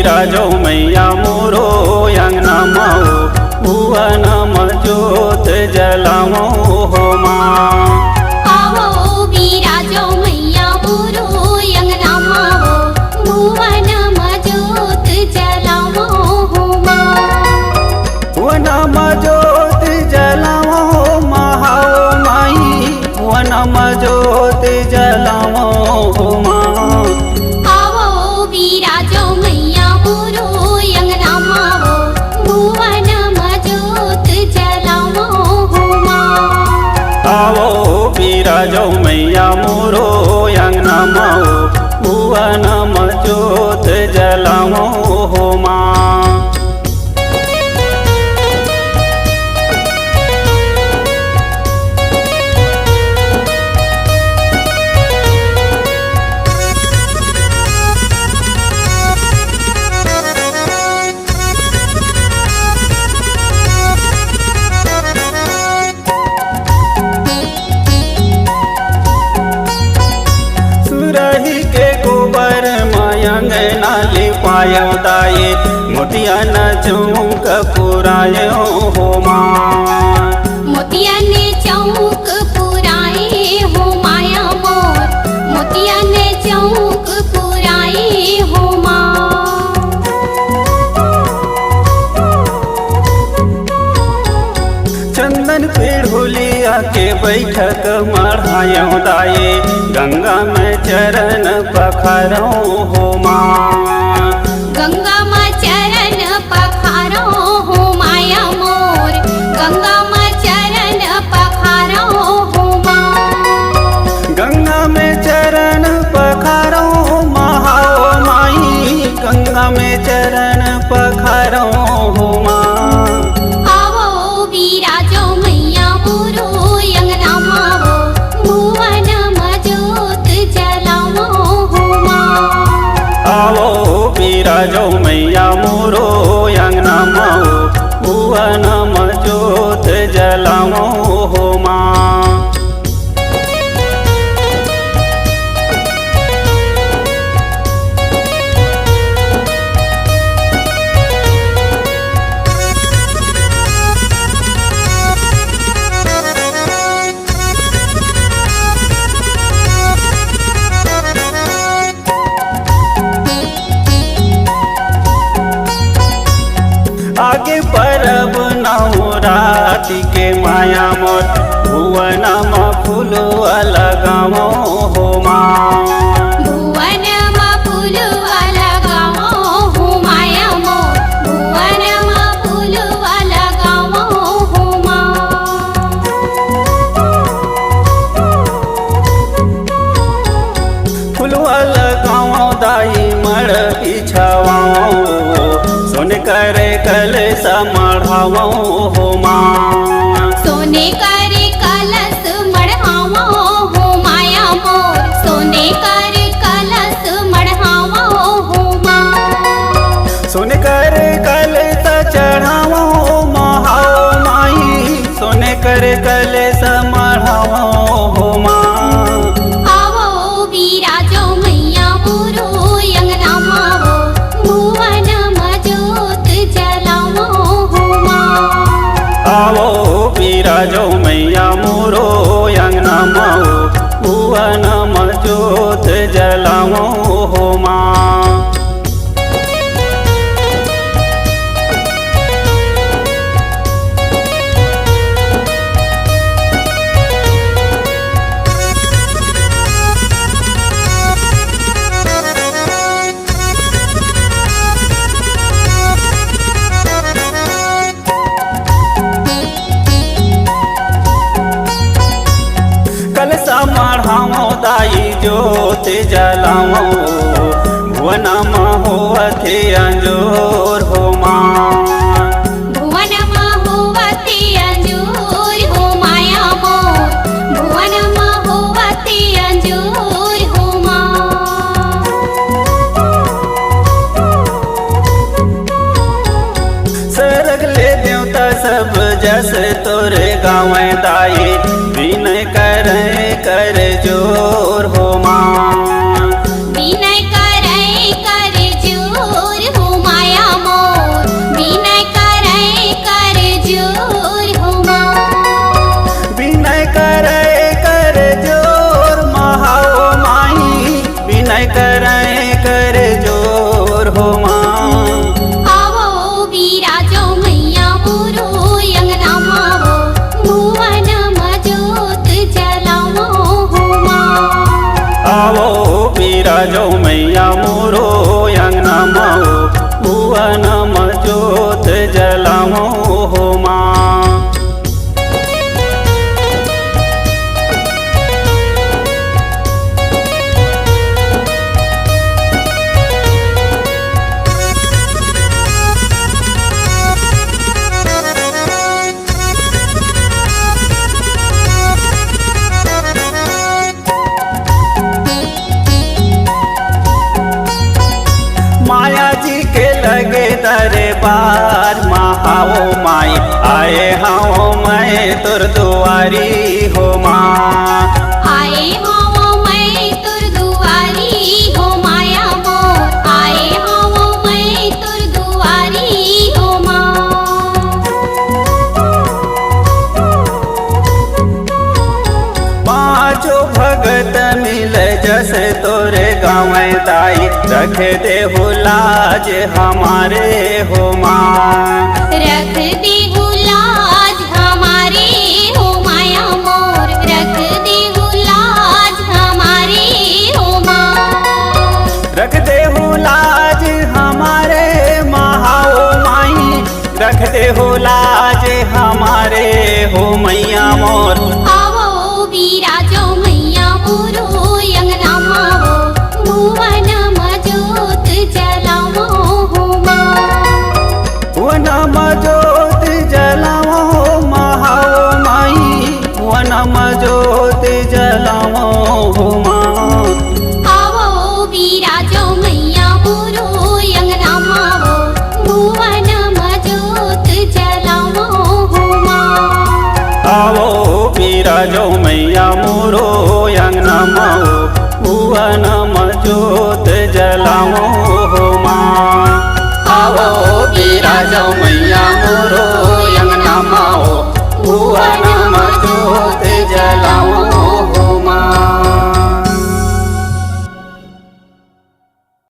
बिराजो मैया मोरो अंगना माओ भुवन जोत जलाओ हो माँ। आवो बिराजो मैया मोरो अंगना माओ भुवन जोत जलाओ हो माँ। भुवन जोत जलाओ महाओ माई भुवन जोत जलाओ हो माँ। आवो बिराजो मैया मोरो अंगना माओ भुवन जोत जलाओ हो माँ। आवो बिराजो मैया मोरो अंगना माओ भुवन जोत जलाओ हो माँ। सुरही के गोबर मायंग नाली पायो दाए मोतिया न चौक पुरायो हो माँ। मोतिया ने चौक पुराए हो माया मोर मोतिया ने चौक पुराए हो माँ। चंदन पे ढोलिया के बैठक मढ़ायो दाए गंगा में चरण पखारो हो माँ। गंगा माँ चरण पखारो हो माया मोर गंगा माँ चरण पखारो हो माँ। गंगा में चरण पखारो महाओ माई गंगा में चरण पखारो हो माँ। आवो बिराजो मैया मोरो अंगना माओ भुवन जोत जलाओ हो माँ। आवो बिराजो मैया मोरो अंगना माओ भुवन जोत जलाओ हो माँ। आगे परब नवरात्रि के माया मोर भुवन फूलवा लगाओ हो माँ। भुवन फूलवा लगाओ हो माया मोर भुवन फूलवा लगाओ हो माँ। फूलवा लगाओ दाई मड़ पिछावाओ सुन करे कल समढ़ाओ हो माँ। सोने करे कलश मढ़ावा हो माया मोर सोने करे कलश मढ़ावा हो माँ। सुन कर कल चढ़ाओ महाओ माई सुन कर कल समढ़ाओ हो माँ। आवो बिराजो मैया मोरो अंगना माओ भुवन जोत जलाओ हो माँ। आवो बिराजो मैया मोरो अंगना माओ भुवन जोत जलाओ हो माँ। कलसा मढ़ाओ दाई जोत जलाओ भुवन होवथे अंजोर हो माँ। भुवन होवते अंजूर हो माया मोर भुवन होवते अंजूर हो माँ। सरग ले देवता सब जस तोरे गाँव दाई विनय करे कर जोर हो माँ। विनय करे कर जोर हो भुवनम ज्योत जलावो हो माँ। माया जी के लगे दरबार महाओ माई आए हाओ मैं तुर दुआरी हो माँ। आए हो मैं तुर दुआरी हो माया मोर, आए हो मैं तुर दुआरी हो माँ। पाँचो भगत मिल जैसे तोरे गाँव ताई रख दे हो लाज हमारे हो माँ। रख दे हो लाज हमारे हो माया मोर, रख दे हो लाज हमारे हो माँ। रख दे हो लाज हमारे महाओ माई, रख दे हो लाज हमारे हो मैया मोर। आवो बिराजो मैया मोरो अंगना मावो, भुवनम ज्योत जलावो हो माँ। भुवनम ज्योत जलावो महाओ माई, भुवनम ज्योत जलावो हो माँ। आवो बिराजो मैया मोरो अंगना मावो, भुवनम ज्योत जलावो हो माँ। आवो बिराजो मैया मोरो अंगना माओ, भुवनम ज्योत जलावो हो माँ। आवो बिराजो मैया मोरो अंगना माओ, भुवनम